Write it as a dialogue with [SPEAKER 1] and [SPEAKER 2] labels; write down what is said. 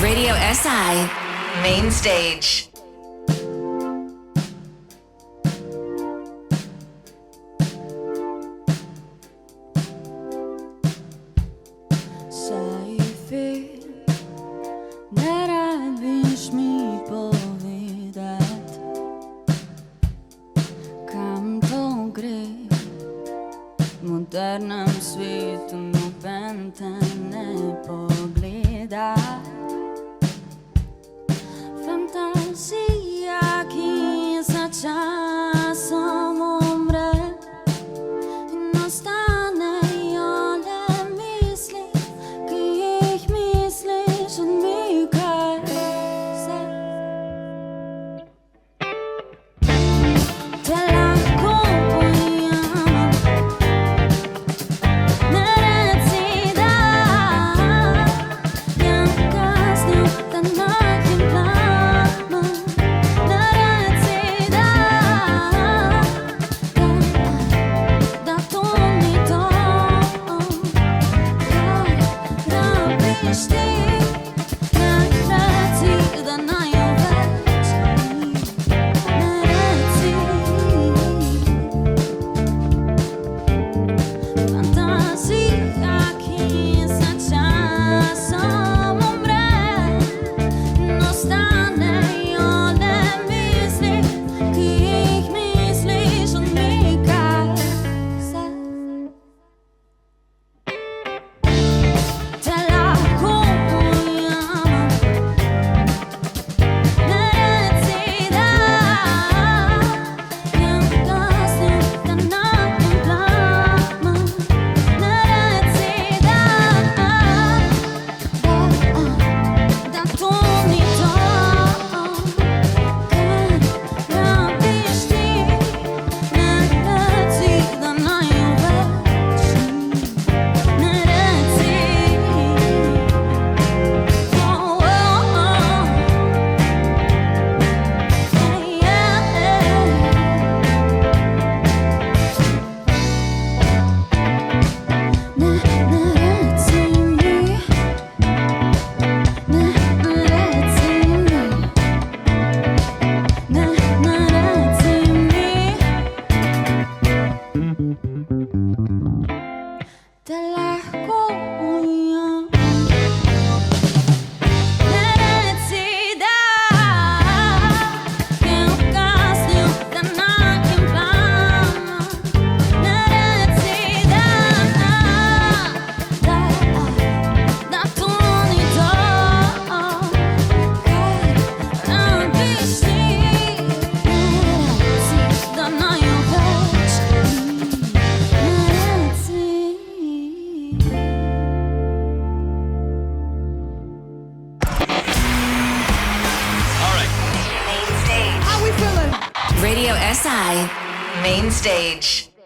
[SPEAKER 1] Radio SI Main Stage.
[SPEAKER 2] Modernem svetu noben te ne pogleda. Fantazija, ki za časom umre in ostanejo le misli, ki jih misliš, odmikaj se. Te lahko ujamem. Ne reci da, jem kasnil, da nakim plamem. Ne reci da, da to ni to, kar rabiš ti. Ne reci, da naj jo več ni. Ne reci. Fantazija, ki za časom umre in ostanejo le misli, ki jih misliš, odmikaj se. Te lahko ujamem. Ne reci da, jem kasnil, da nakim plamem. Ne reci da, da to ni to, kar rabiš ti. Ne reci, da naj jo več ni. Ne reci. Te lahko ujamem. Ne reci da, jem kasnil, da nakim plamem. Ne reci da, da to ni to, kar rabiš ti. Ne reci, da naj jo več ni. Ne reci.
[SPEAKER 1] Radio SI Main Stage.